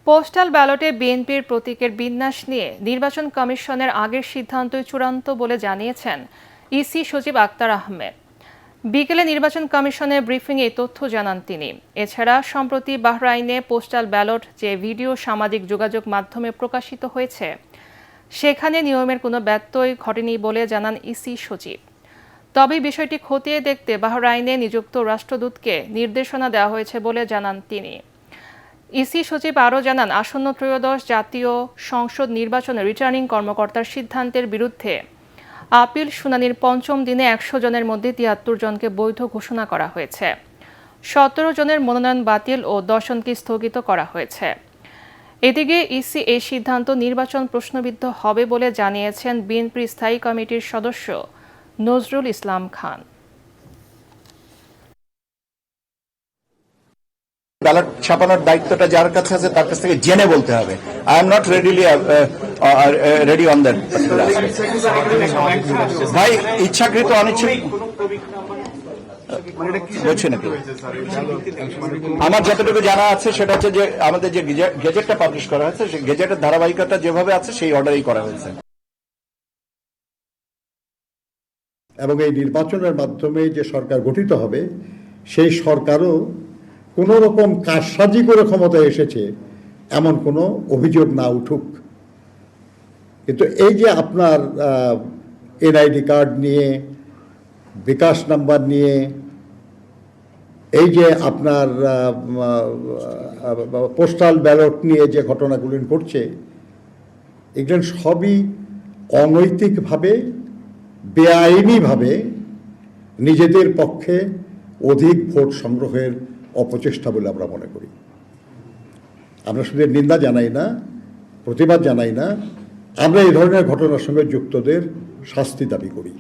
Postal ব্যালটে বিএনপির প্রতীকের বিন্যাস নিয়ে নির্বাচন কমিশনের আগের সিদ্ধান্তই চূড়ান্ত বলে জানিয়েছেন ইসি সচিব আক্তার আহমেদ। বিকেলে নির্বাচন কমিশনের ব্রিফিংয়ে এই তথ্য জানান তিনি। এছাড়া সম্প্রতি বাহরাইনে পোস্টাল ব্যালট যে ভিডিও সামাজিক যোগাযোগ মাধ্যমে প্রকাশিত হয়েছে, সেখানে নিয়মের কোনো ব্যত্যয় ঘটেনি বলে জানান ইসি সচিব। তবে বিষয়টি খতিয়ে দেখতে বাহরাইনে নিযুক্ত রাষ্ট্রদূতকে নির্দেশনা দেওয়া হয়েছে বলে জানান তিনি। ইসি সচিব আরও জানান, আসন্ন ত্রয়োদশ জাতীয় সংসদ নির্বাচনে রিটার্নিং কর্মকর্তার সিদ্ধান্তের বিরুদ্ধে আপিল শুনানির পঞ্চম দিনে ১০০ জনের মধ্যে ৭৩ জনকে বৈধ ঘোষণা করা হয়েছে। ১৭ জনের মনোনয়ন বাতিল ও ১০ জনকে স্থগিত করা হয়েছে। এদিকে ইসি এই সিদ্ধান্ত নির্বাচন প্রশ্নবিদ্ধ হবে বলে জানিয়েছেন বিএনপির স্থায়ী কমিটির সদস্য নজরুল ইসলাম খান। ব্যালট ছাপানোর দায়িত্বটা যার কাছে আছে তার কাছ থেকে জেনে বলতে হবে। I am not ready on that. ভাই ইচ্ছাকৃত অনিচ্ছাকৃত বলছি নাকি? আমার যতটুকু জানা আছে সেটা হচ্ছে যে আমাদের যে গেজেটটা পাবলিশ করা হয়েছে, সেই গেজেটের ধারাবাহিকতা যেভাবে আছে সেই অর্ডারেই করা হয়েছে। এবং এই নির্বাচনের মাধ্যমে যে সরকার গঠিত হবে, সেই সরকারও কোনো রকম কারসাজি করে ক্ষমতায় এসেছে এমন কোনো অভিযোগ না উঠুক। কিন্তু এই যে আপনার এনআইডি কার্ড নিয়ে, বিকাশ নাম্বার নিয়ে, এই যে আপনার পোস্টাল ব্যালট নিয়ে যে ঘটনাগুলি ঘটছে, এগুলো সবই অনৈতিকভাবে, বেআইনিভাবে নিজেদের পক্ষে অধিক ভোট সংগ্রহের অপচেষ্টা বলে আমরা মনে করি। আমরা শুধু নিন্দা জানাই না, প্রতিবাদ জানাই না, আমরা এই ধরনের ঘটনার সঙ্গে যুক্তদের শাস্তি দাবি করি।